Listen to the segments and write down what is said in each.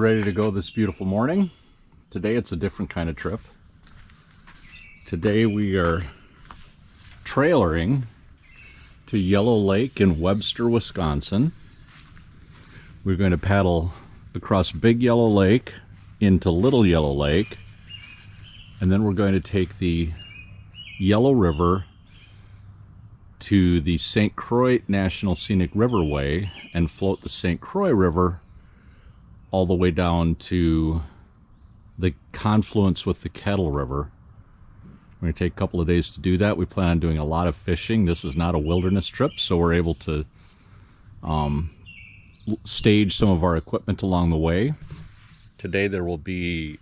ready to go this beautiful morning. Today it's a different kind of trip. Today we are trailering to Yellow Lake in Webster, Wisconsin. We're going to paddle across Big Yellow Lake into Little Yellow Lake, and then we're going to take the Yellow River to the St. Croix National Scenic Riverway and float the St. Croix River all the way down to the confluence with the Kettle River. We're going to take a couple of days to do that. We plan on doing a lot of fishing. This is not a wilderness trip, so we're able to stage some of our equipment along the way. Today there will be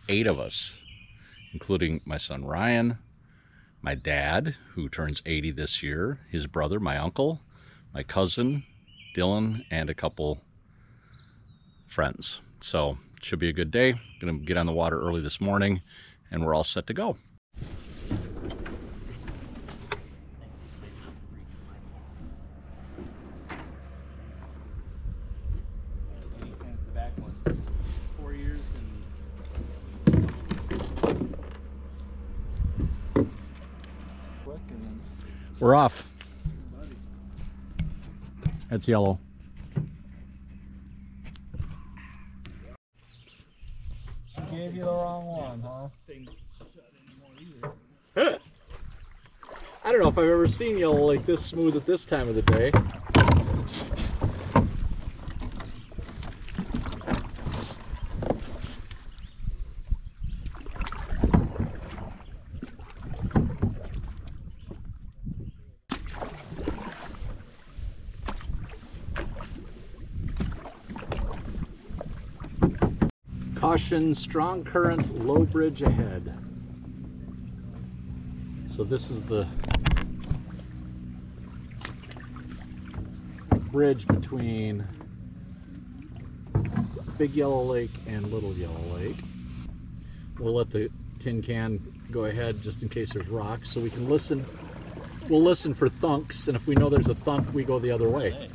8 of us, including my son Ryan, my dad, who turns 80 this year, his brother, my uncle, my cousin, Dylan, and a couple friends. So it should be a good day. Gonna get on the water early this morning, and we're all set to go. We're off. That's yellow. Gave you the wrong one, huh? I don't know if I've ever seen yellow like this smooth at this time of the day. Caution, strong current, low bridge ahead. So this is the bridge between Big Yellow Lake and Little Yellow Lake. We'll let the tin can go ahead just in case there's rocks, so we can listen. We'll listen for thunks, and if we know there's a thunk, we go the other way.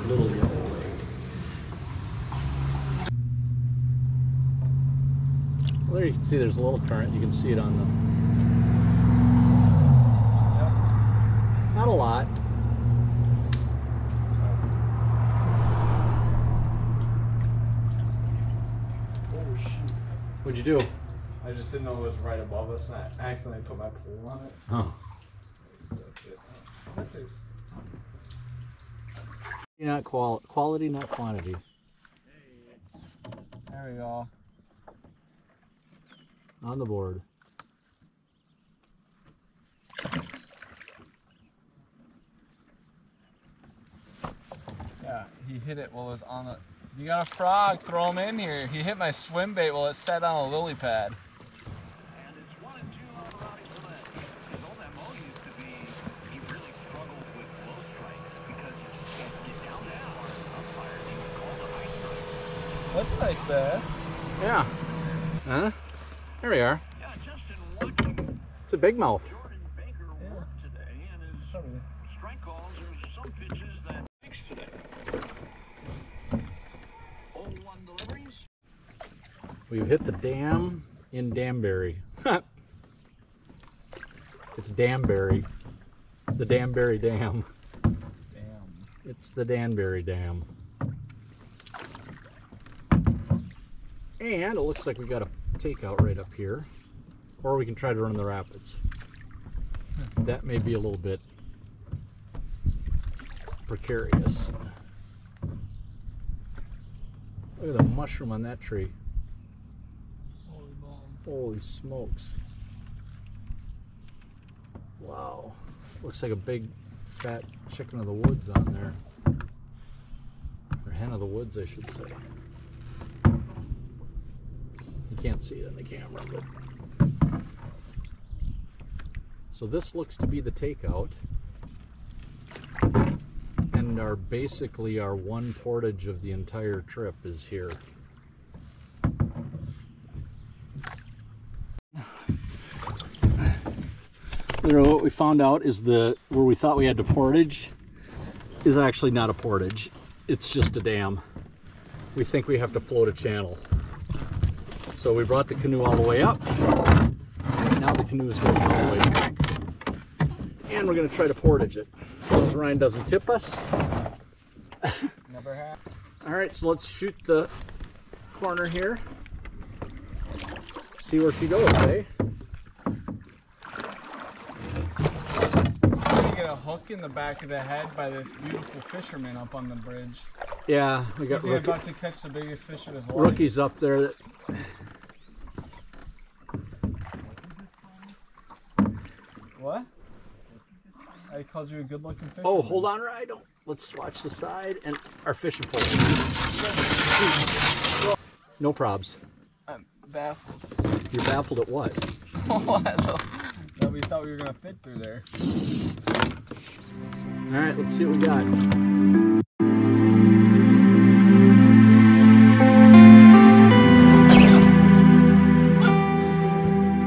Little Yellow Lake. Well, there you can see there's a little current. You can see it on the... Yep. Not a lot. Oh shoot. What'd you do? I just didn't know it was right above us, and I accidentally put my pole on it. Oh. Not quality, not quantity. There we go. On the board. Yeah, he hit it while it was on the... You got a frog, throw him in here. He hit my swim bait while it sat on a lily pad. And it's 1 and 2 on Roddy Gillette. His old MO used to be he really struggled with low strikes because you just can't get down now on his umpire. He would call the high strikes. That's a nice bass. Yeah. Huh? There we are. Yeah, Justin watching It's a big mouth. Jordan Baker work today, and his strike calls are some pitches that makes today. 0-1 deliveries. We've hit the dam in Danbury. It's Danbury. The Danbury Dam. Damn. It's the Danbury Dam. And it looks like we got a takeout right up here. Or we can try to run the rapids. That may be a little bit precarious. Look at the mushroom on that tree. Holy balls. Holy smokes. Wow. Looks like a big fat chicken of the woods on there. Or hen of the woods, I should say. You can't see it in the camera, but... So this looks to be the takeout. And basically our one portage of the entire trip is here. What we found out is where we thought we had to portage is actually not a portage. It's just a dam. We think we have to float a channel. So we brought the canoe all the way up. Now the canoe is going all the way back. And we're going to try to portage it. As long as Ryan doesn't tip us. Never have. All right, so let's shoot the corner here. See where she goes, eh? You get a hook in the back of the head by this beautiful fisherman up on the bridge. Yeah, we got He's about to catch the biggest fish of his life. rookies up there. That... What? I called you a good-looking fish. Oh, hold on, Ryan. Let's watch the side and our fishing pole. No probs. I'm baffled. You're baffled at what? What? That we thought we were gonna fit through there. All right, let's see what we got.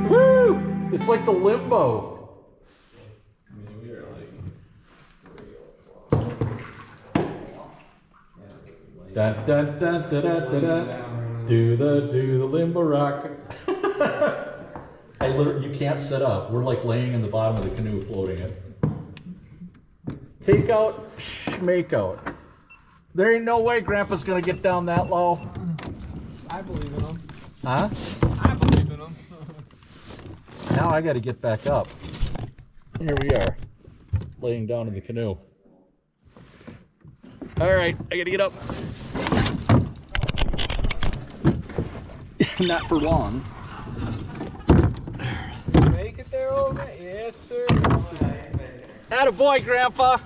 Woo! It's like the limbo. Dun, dun, dun, dun, dun, dun, dun. Do the limbo rock. You can't sit up. We're like laying in the bottom of the canoe floating it. Take out, make out. There ain't no way Grandpa's gonna get down that low. I believe in him. Huh? I believe in him. Now I gotta get back up. Here we are, laying down in the canoe. All right, I gotta get up. Not for long. Make it there, old man. Yes, sir. Attaboy, Grandpa.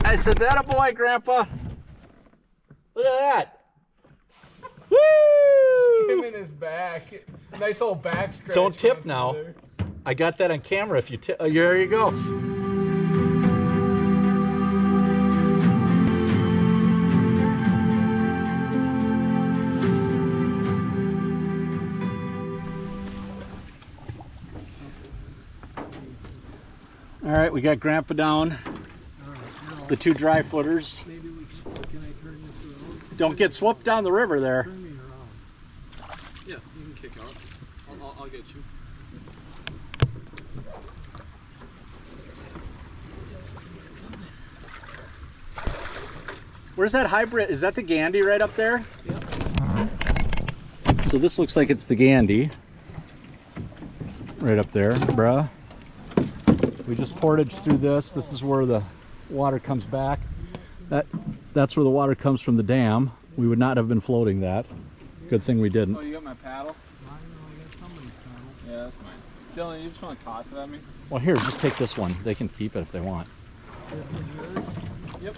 I said, attaboy, Grandpa. Look at that. Woo! Him in his back. Nice old back scratch. Don't tip now. There. I got that on camera. If you tip, oh, there you go. All right, we got Grandpa down. The two dry footers. Maybe we can I turn this around? Don't get swept down the river there. Turn me around. Yeah, you can kick out. I'll get you. Where's that hybrid? Is that the Gandy right up there? Yep. So this looks like it's the Gandy. Right up there, bruh. We just portaged through this. This is where the water comes back. That's where the water comes from the dam. We would not have been floating that. Good thing we didn't. Oh, you got my paddle? I know, I got somebody's paddle. Yeah, that's mine. Dylan, you just want to toss it at me? Well, here, just take this one. They can keep it if they want. This is yours? Yep.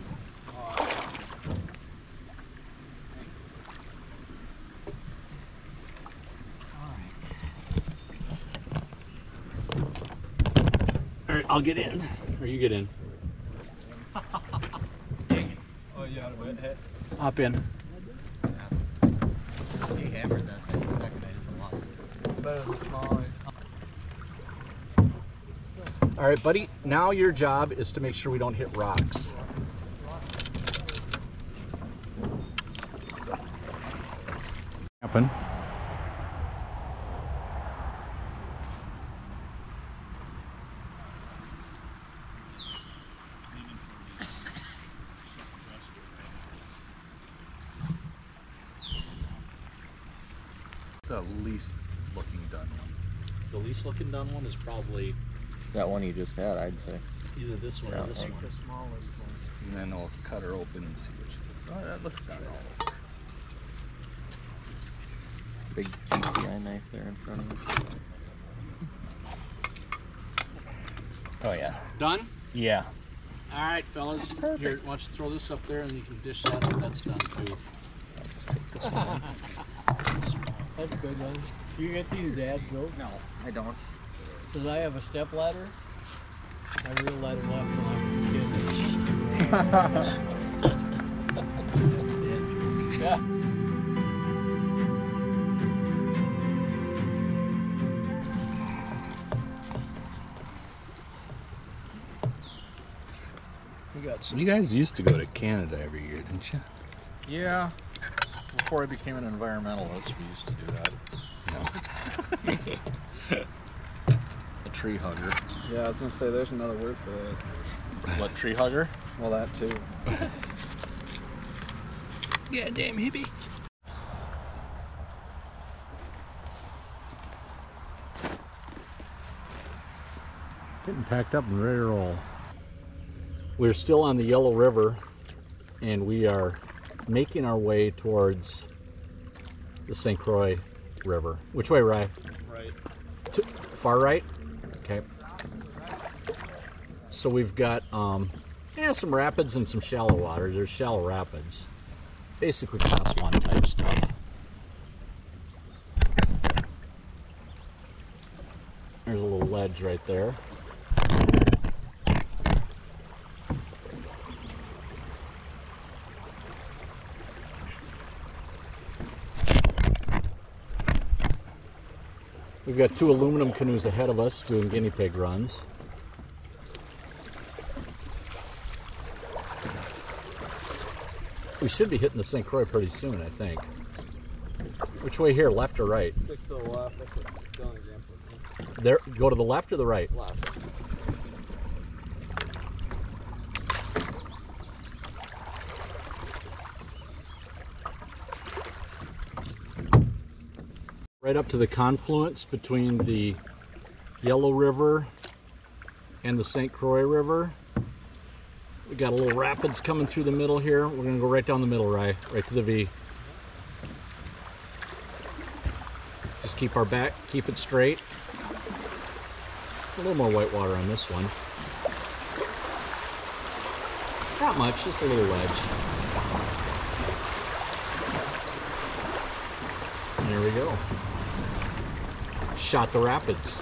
All right, I'll get in. Or you get in. Oh, you had a wet hit? Hop in. He hammered that thing the second I hit the lock. Better than small. All right, buddy. Now your job is to make sure we don't hit rocks. Happen. The least looking done one. The least looking done one is probably That one you just had, I'd say. either this one or this one. The smallest one. And then I'll cut her open and see what she looks like. Oh, that looks done all over. Big GTI knife there in front of you. Oh yeah. Done? Yeah. All right, fellas. Here, why don't you throw this up there and you can dish that up. That's done too. I'll just take this one. That's good, man. Do you get these dad jokes? No, I don't. Because I have a step ladder. I real ladder left when I was a kid. Yeah. nuts. You guys used to go to Canada every year, didn't you? Yeah. Before I became an environmentalist, we used to do that. A tree hugger. Yeah, I was gonna say there's another word for that. What, tree hugger? Well, that too. Goddamn hippie. Getting packed up and ready to roll. We're still on the Yellow River, and we are making our way towards the St. Croix River. Which way, Rye? Right. Far right? Okay. So we've got some rapids and some shallow water. There's shallow rapids. Basically class 1 type stuff. There's a little ledge right there. We've got 2 aluminum canoes ahead of us doing guinea pig runs. We should be hitting the St. Croix pretty soon, I think. Which way here, left or right? Stick to the left. That's what Dylan example. There, go to the left or the right? Left. Right up to the confluence between the Yellow River and the St. Croix River. We got a little rapids coming through the middle here. We're gonna go right down the middle, right to the V. Just keep our back, keep it straight. A little more white water on this one. Not much, just a little ledge. And there we go. Shot the rapids.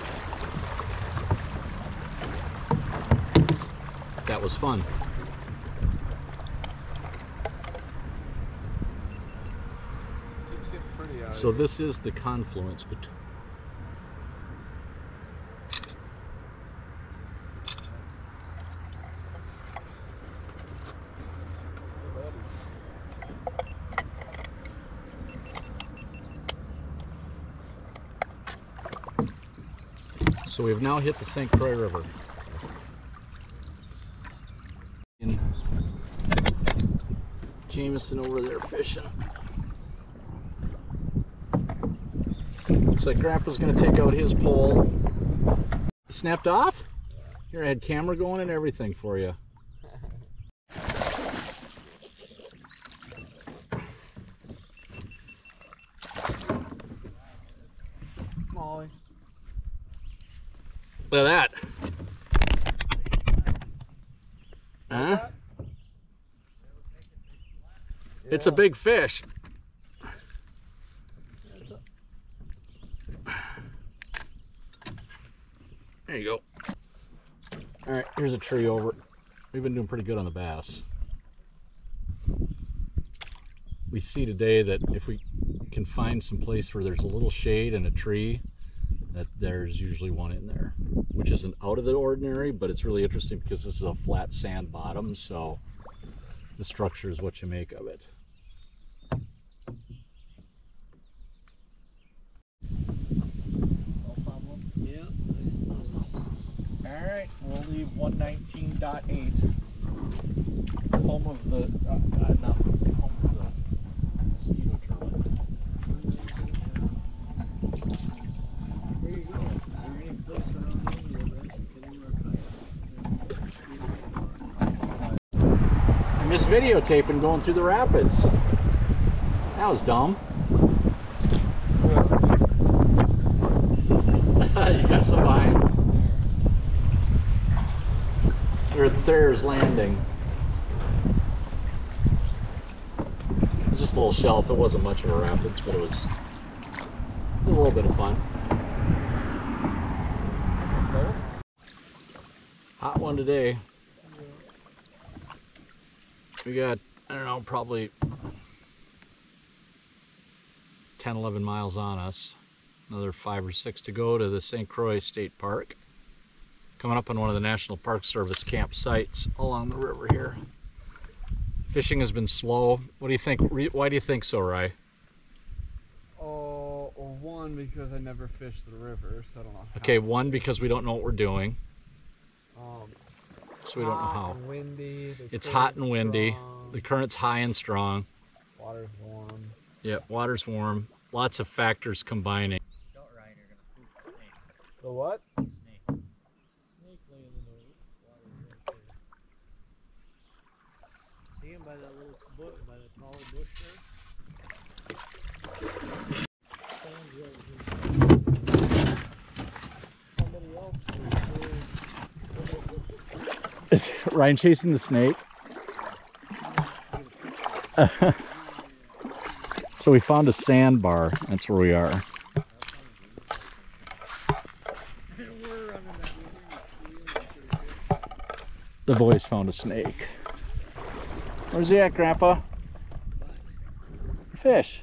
That was fun. It's getting pretty out So this is the confluence between. So we've now hit the St. Croix River. And Jameson over there fishing. Looks like Grandpa's gonna take out his pole. Snapped off? Here, I had camera going and everything for you. Molly. Look at that. Huh? It's a big fish. There you go. All right, here's a tree over. We've been doing pretty good on the bass. We see today that if we can find some place where there's a little shade and a tree, that there's usually one in there, which isn't out of the ordinary, but it's really interesting because this is a flat sand bottom, so the structure is what you make of it. No problem. Yeah. Alright, we'll leave 119.8. Home of the, not home of the mosquito turtle. Where you going? Is there any place around here where I missed videotaping going through the rapids. That was dumb. You got some behind. There's landing. It was just a little shelf. It wasn't much of a rapids, but it was a little bit of fun. Hot one today. We got, I don't know, probably 10, 11 miles on us. Another 5 or 6 to go to the St. Croix State Park. Coming up on one of the National Park Service campsites along the river here. Fishing has been slow. What do you think? Why do you think so, Rye? Oh, well, one, because I never fished the river, so I don't know how. Okay, one, because we don't know what we're doing. So we don't know Hot how. and windy. It's hot and windy. Strong, The current's high and strong. water's warm. Yeah, water's warm. Lots of factors combining. The what? Snake laying in the water right there. See him by that little by that taller bush there? Stands right here. Somebody else Is Ryan chasing the snake? So we found a sandbar. That's where we are. The boys found a snake. Where's he at, Grandpa? Fish.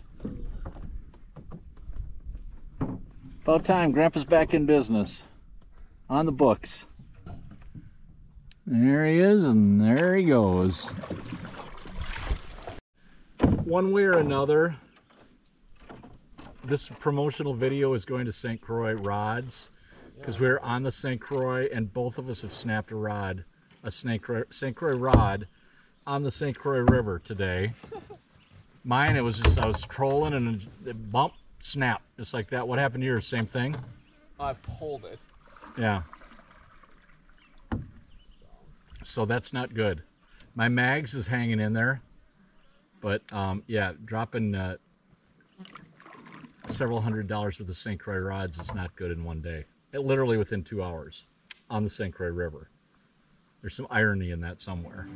About time. Grandpa's back in business. On the books. There he is, and there he goes. One way or another, this promotional video is going to St. Croix rods, because we're on the St. Croix, and both of us have snapped a rod, a St. Croix rod, on the St. Croix River today. Mine, it was just, I was trolling and it bump, snap, just like that. What happened to yours? Same thing? I pulled it. Yeah. So that's not good. My mags is hanging in there, but yeah, dropping several $100s worth of St. Croix rods is not good in one day. Literally within 2 hours on the St. Croix River. There's some irony in that somewhere.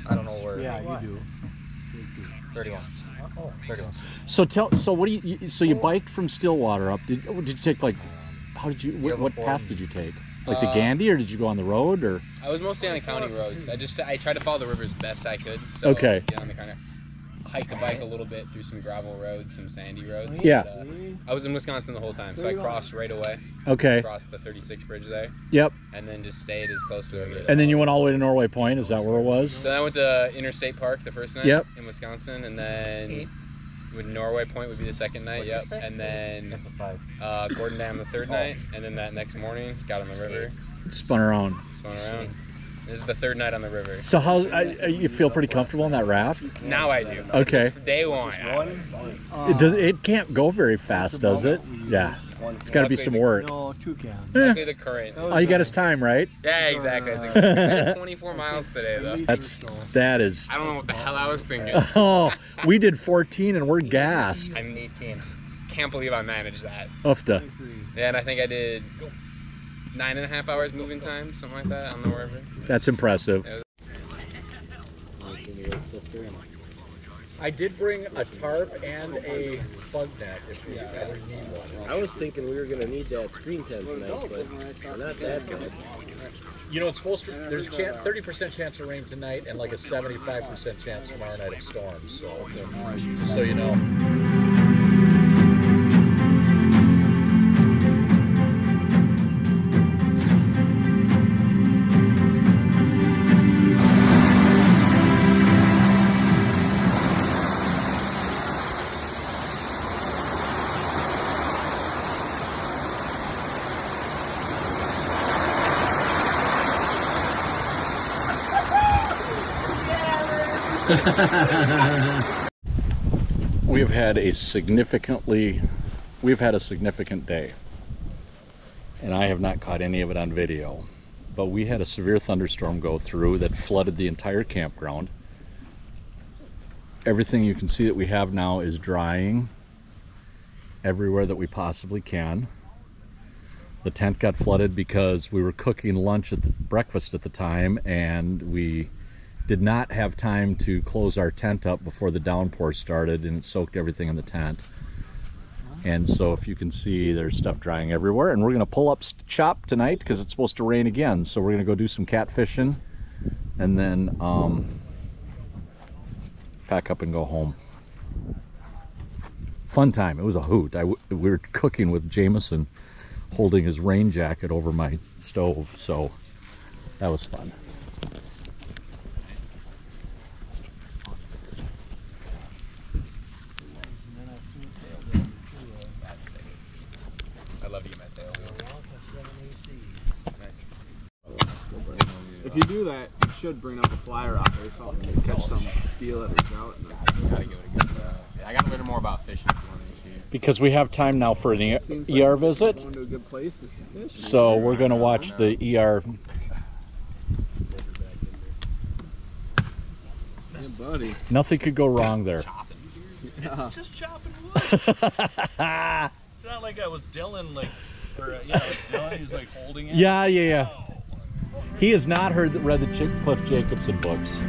I don't know where. Yeah, you do. 31. Oh, 31. So what do so you biked from Stillwater up? Did you take like, how did you, what path did you take? Like the Gandy, or did you go on the road, or? I was mostly on the county roads. I tried to follow the river as best I could. So Okay. Get on the kind of hike the bike a little bit through some gravel roads, some sandy roads. Yeah. But, I was in Wisconsin the whole time, so I crossed right away. Okay. Crossed the 36 bridge there, Yep. and then just stayed as close to the river as And then you went possible. all the way to Norway Point. Is that where it was? So then I went to Interstate Park the first night Yep. in Wisconsin, and then with Norway Point would be the second night. Yep. And then Gordon Dam the third night, and then that next morning got on the river, Spun around. spun around. This is the third night on the river. So how you feel pretty comfortable on that raft? Now I do. Okay. Day one. It can't go very fast, does it? Yeah. It's got to be some work. No, 2 cans. Luckily the current. All you got is time, right? Yeah, exactly. That's exactly. I did 24 miles today though. That is. I don't know what the hell I was thinking. Oh, we did 14 and we're gassed. I'm 18. Can't believe I managed that. Ufta. Yeah, and I think I did 9.5 hours moving time, something like that on the river. That's impressive. I did bring a tarp and a bug net if we ever need one. I was thinking we were gonna need that screen tent tonight, but we're not that bad. You know, it's supposed to. There's a 30% chance of rain tonight and like a 75% chance tomorrow night of storms. So, just so you know. We've had a significant day, and I have not caught any of it on video, but we had a severe thunderstorm go through that flooded the entire campground. Everything you can see that we have now is drying, everywhere that we possibly can. The tent got flooded because we were cooking lunch at breakfast at the time, and we did not have time to close our tent up before the downpour started, and it soaked everything in the tent. And so if you can see, there's stuff drying everywhere, and we're going to pull up shop tonight because it's supposed to rain again. So we're going to go do some catfishing and then pack up and go home. Fun time. It was a hoot. We were cooking with Jameson holding his rain jacket over my stove, so that was fun. I love you, Mateo. If you do that, you should bring up a fly rod or something to catch some steelhead or trout. Gotta give it a good I gotta learn more about fishing. Because we have time now for an ER visit, Going to a good place to fish. so we're going to watch the ER. Yeah, buddy. Nothing could go wrong there. It's just chopping wood. It's not like I was Dylan, like, or yeah, like Dylan, he's like holding it. Yeah. He has not read the Cliff Jacobson books.